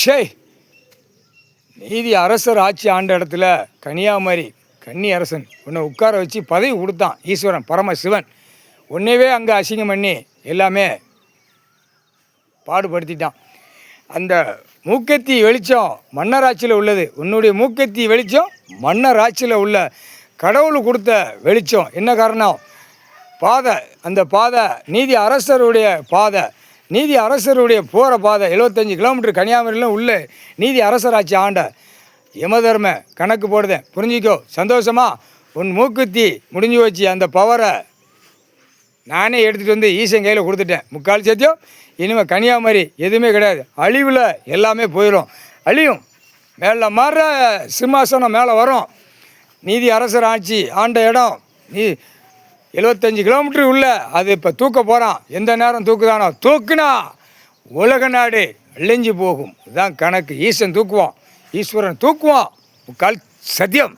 ஷே நீதி அரசர் ஆட்சி ஆண்ட இடத்துல கன்னியாகுமரி கன்னி அரசன் உன்னை உட்கார வச்சு பதவி கொடுத்தான். ஈஸ்வரன் பரமசிவன் உன்னையவே அங்கே அசிங்கம் பண்ணி எல்லாமே பாடுபடுத்திட்டான். அந்த மூக்கத்தி வெளிச்சம் மன்னராட்சியில் உள்ளது. உன்னுடைய மூக்கத்தி வெளிச்சம் மன்னராட்சியில் உள்ள கடவுள் கொடுத்த வெளிச்சம். என்ன காரணம்? பாதை, அந்த பாதை நீதி அரசருடைய பாதை. நீதி அரசருடைய போகிற பாதை 75 கிலோமீட்டர் கன்னியாகுமரியிலும் உள்ள நீதி அரசராட்சி ஆண்ட யமதர்ம கணக்கு போடுதேன். புரிஞ்சிக்கோ. சந்தோஷமா உன் மூக்குத்தி முடிஞ்சு வச்சு அந்த பவரை நானே எடுத்துகிட்டு வந்து ஈசன் கையில் கொடுத்துட்டேன். முக்கால் சத்தியம். இனிமேல் கன்னியாகுமரி எதுவுமே கிடையாது. அழிவில் எல்லாமே போயிடும். அழியும். மேலே மாற சிம்மாசனம் மேலே வரும். நீதி அரசர் ஆட்சி ஆண்ட இடம் 75 கிலோமீட்டர் உள்ள அது இப்போ தூக்க போகிறான். எந்த நேரம் தூக்குதானோ தூக்குனா உலக நாடு அழிஞ்சு போகும். இதுதான் கணக்கு. ஈசன் தூக்குவான், ஈஸ்வரன் தூக்குவான். முக்கால் சத்தியம்.